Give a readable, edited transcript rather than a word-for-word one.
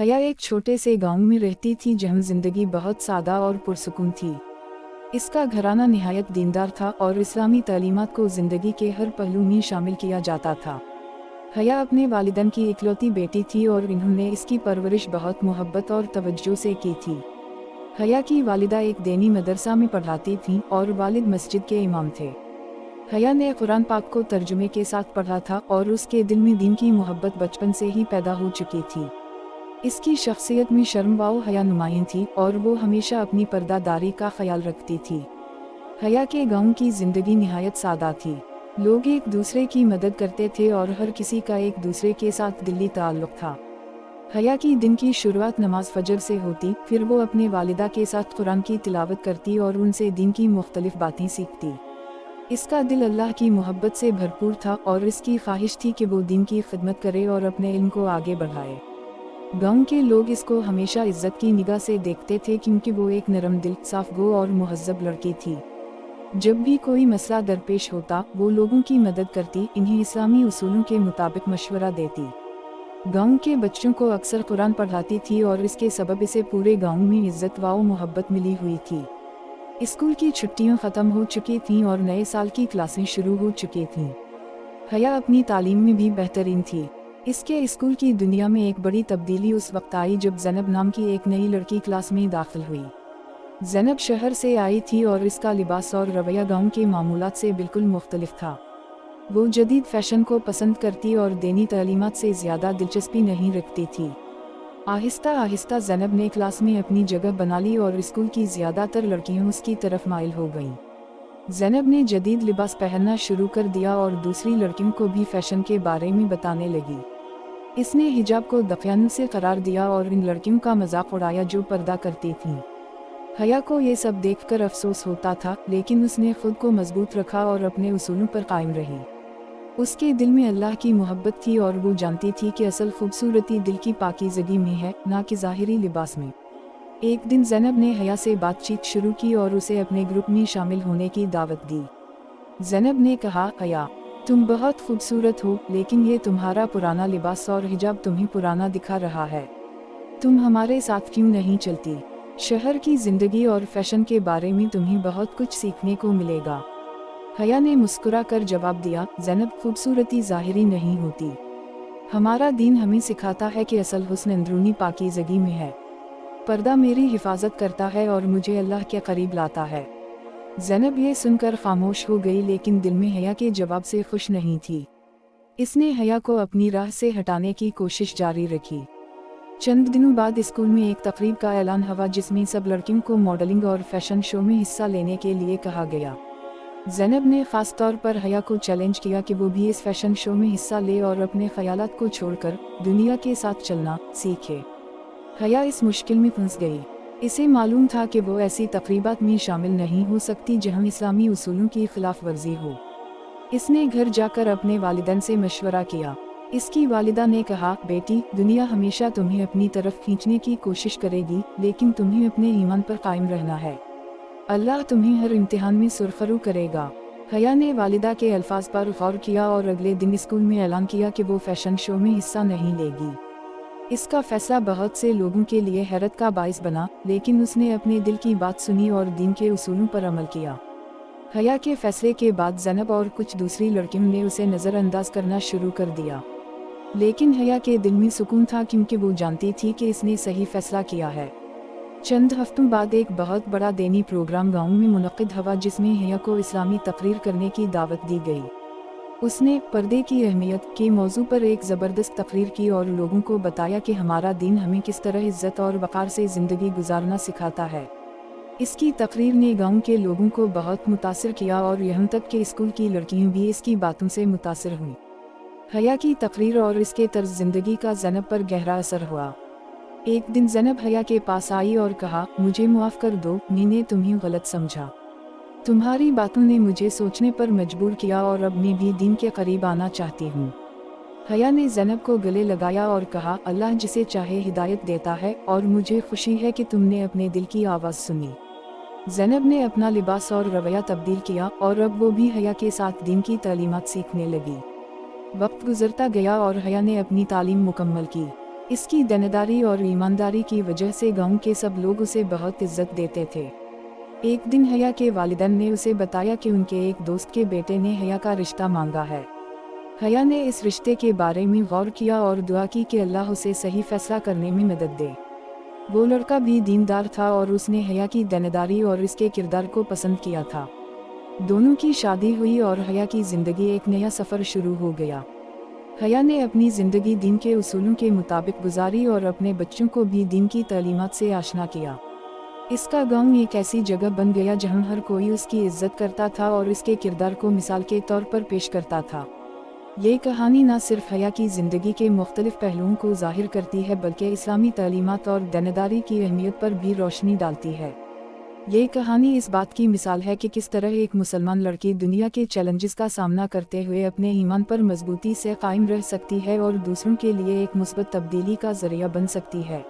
हया एक छोटे से गांव में रहती थी जहां जिंदगी बहुत सादा और पुरसुकून थी। इसका घराना निहायत दीनदार था और इस्लामी तालीमात को जिंदगी के हर पहलू में शामिल किया जाता था। हया अपने वालिदैन की इकलौती बेटी थी और इन्होंने इसकी परवरिश बहुत मोहब्बत और तवज्जो से की थी। हया की वालिदा एक दीनी मदरसा में पढ़ाती थीं और वालिद मस्जिद के इमाम थे। हया ने कुरान पाक को तर्जुमे के साथ पढ़ा था और उसके दिल में दीन की मोहब्बत बचपन से ही पैदा हो चुकी थी। इसकी शख्सियत में शर्म व हया नुमायां थी और वो हमेशा अपनी पर्दादारी का ख्याल रखती थी। हया के गांव की जिंदगी निहायत सादा थी। लोग एक दूसरे की मदद करते थे और हर किसी का एक दूसरे के साथ दिली ताल्लुक था। हया की दिन की शुरुआत नमाज फजर से होती, फिर वो अपने वालिदा के साथ कुरान की तिलावत करती और उनसे दीन की मुख्तलिफ बातें सीखती। इसका दिल अल्लाह की मोहब्बत से भरपूर था और इसकी ख्वाहिश थी कि वो दीन की खिदमत करे और अपने इल्म को आगे बढ़ाए। गांव के लोग इसको हमेशा इज्जत की निगाह से देखते थे क्योंकि वो एक नरम दिल, साफ गो और मुहज्जब लड़की थी। जब भी कोई मसला दरपेश होता वो लोगों की मदद करती, इन्हें इस्लामी उसूलों के मुताबिक मशवरा देती। गांव के बच्चों को अक्सर कुरान पढ़ाती थी और इसके सबब इसे पूरे गांव में इज्जत व मोहब्बत मिली हुई थी। स्कूल की छुट्टियां ख़त्म हो चुकी थीं और नए साल की क्लासें शुरू हो चुकी थीं। हया अपनी तालीम में भी बेहतरीन थी। इसके स्कूल की दुनिया में एक बड़ी तब्दीली उस वक्त आई जब ज़ैनब नाम की एक नई लड़की क्लास में दाखिल हुई। ज़ैनब शहर से आई थी और इसका लिबास और रवैया गांव के मामूलात से बिल्कुल मुख्तलिफ था। वो जदीद फैशन को पसंद करती और दीनी तालीमात से ज़्यादा दिलचस्पी नहीं रखती थी। आहिस्ता आहिस्ता ज़ैनब ने क्लास में अपनी जगह बना ली और स्कूल की ज़्यादातर लड़कियां उसकी तरफ माइल हो गईं। ज़ैनब ने जदीद लिबास पहनना शुरू कर दिया और दूसरी लड़कियों को भी फैशन के बारे में बताने लगी। इसने हिजाब को दफयान से करार दिया और इन लड़कियों का मजाक उड़ाया जो पर्दा करती थीं। हया को ये सब देखकर अफसोस होता था, लेकिन उसने खुद को मजबूत रखा और अपने उसूलों पर कायम रही। उसके दिल में अल्लाह की मोहब्बत थी और वो जानती थी कि असल खूबसूरती दिल की पाकीज़गी में है, ना कि ज़ाहिरी लिबास में। एक दिन ज़ैनब ने हया से बातचीत शुरू की और उसे अपने ग्रुप में शामिल होने की दावत दी। ज़ैनब ने कहा, हया तुम बहुत खूबसूरत हो, लेकिन ये तुम्हारा पुराना लिबास और हिजाब तुम्हें पुराना दिखा रहा है। तुम हमारे साथ क्यों नहीं चलती? शहर की ज़िंदगी और फैशन के बारे में तुम्हें बहुत कुछ सीखने को मिलेगा। हया ने मुस्कुरा कर जवाब दिया, ज़ैनब खूबसूरती ज़ाहिरी नहीं होती। हमारा दीन हमें सिखाता है कि असल हुस्न अंदरूनी पाकीज़गी में है। पर्दा मेरी हिफाजत करता है और मुझे अल्लाह के करीब लाता है। ज़ैनब ये सुनकर खामोश हो गई, लेकिन दिल में हया के जवाब से खुश नहीं थी। इसने हया को अपनी राह से हटाने की कोशिश जारी रखी। चंद दिनों बाद स्कूल में एक तकरीब का ऐलान हुआ जिसमें सब लड़कियों को मॉडलिंग और फैशन शो में हिस्सा लेने के लिए कहा गया। ज़ैनब ने ख़ास तौर पर हया को चैलेंज किया कि वो भी इस फैशन शो में हिस्सा ले और अपने ख्यालात को छोड़कर दुनिया के साथ चलना सीखे। हया इस मुश्किल में फंस गई। इसे मालूम था कि वो ऐसी तकरीबात में शामिल नहीं हो सकती जहां इस्लामी उसूलों की खिलाफ वर्जी हो। इसने घर जाकर अपने वालिदैन से मशवरा किया। इसकी वालिदा ने कहा, बेटी दुनिया हमेशा तुम्हें अपनी तरफ खींचने की कोशिश करेगी, लेकिन तुम्हें अपने ईमान पर कायम रहना है। अल्लाह तुम्हें हर इम्तिहान में सुरखरू करेगा। हया ने वालिदा के अल्फाज पर गौर किया और अगले दिन स्कूल में ऐलान किया कि वो फैशन शो में हिस्सा नहीं लेगी। इसका फैसला बहुत से लोगों के लिए हैरत का बाइस बना, लेकिन उसने अपने दिल की बात सुनी और दीन के उसूलों पर अमल किया। हया के फैसले के बाद ज़ैनब और कुछ दूसरी लड़कियों ने उसे नज़रअंदाज करना शुरू कर दिया, लेकिन हया के दिल में सुकून था क्योंकि वो जानती थी कि इसने सही फैसला किया है। चंद हफ्तों बाद एक बहुत बड़ा दीनी प्रोग्राम गाँव में मुनक़िद हुआ जिसमें हया को इस्लामी तकरीर करने की दावत दी गई। उसने पर्दे की अहमियत के मौजू पर एक ज़बरदस्त तकरीर की और लोगों को बताया कि हमारा दीन हमें किस तरह इज़्ज़त और वक़ार से ज़िंदगी गुजारना सिखाता है। इसकी तकरीर ने गांव के लोगों को बहुत मुतासिर किया और यहाँ तक कि स्कूल की लड़कियां भी इसकी बातों से मुतासिर हुईं। हया की तकरीर और इसके तर्ज ज़िंदगी का ज़ैनब पर गहरा असर हुआ। एक दिन ज़ैनब हया के पास आई और कहा, मुझे माफ़ कर दो, मैंने तुम्हें गलत समझा। तुम्हारी बातों ने मुझे सोचने पर मजबूर किया और अब मैं भी दीन के करीब आना चाहती हूँ। हया ने ज़ैनब को गले लगाया और कहा, अल्लाह जिसे चाहे हिदायत देता है और मुझे खुशी है कि तुमने अपने दिल की आवाज़ सुनी। ज़ैनब ने अपना लिबास और रवैया तब्दील किया और अब वो भी हया के साथ दीन की तालीमात सीखने लगी। वक्त गुजरता गया और हया ने अपनी तालीम मुकम्मल की। اس کی دینداری اور ایمانداری کی وجہ سے گاؤں کے سب لوگ اسے بہت عزت دیتے تھے۔ ایک دن حیا کے والدین نے اسے بتایا کہ ان کے ایک دوست کے بیٹے نے حیا کا رشتہ مانگا ہے۔ حیا نے اس رشتے کے بارے میں غور کیا اور دعا کی کہ اللہ اسے صحیح فیصلہ کرنے میں مدد دے۔ وہ لڑکا بھی دیندار تھا اور اس نے حیا کی دینداری اور اس کے کردار کو پسند کیا تھا۔ دونوں کی شادی ہوئی اور حیا کی زندگی ایک نیا سفر شروع ہو گیا۔ حیا نے اپنی زندگی دین کے اصولوں کے مطابق گزاری اور اپنے بچوں کو بھی دین کی تعلیمات سے آشنا کیا۔ اس کا گاؤں ایک ایسی جگہ بن گیا جہاں ہر کوئی اس کی عزت کرتا تھا اور اس کے کردار کو مثال کے طور پر پیش کرتا تھا۔ یہ کہانی نہ صرف حیا کی زندگی کے مختلف پہلوؤں کو ظاہر کرتی ہے بلکہ اسلامی تعلیمات اور دینداری کی اہمیت پر بھی روشنی ڈالتی ہے۔ یہ کہانی اس بات کی مثال ہے کہ کس طرح ایک مسلمان لڑکی دنیا کے چیلنجز کا سامنا کرتے ہوئے اپنے ایمان پر مضبوطی سے قائم رہ سکتی ہے اور دوسروں کے لیے ایک مثبت تبدیلی کا ذریعہ بن سکتی ہے۔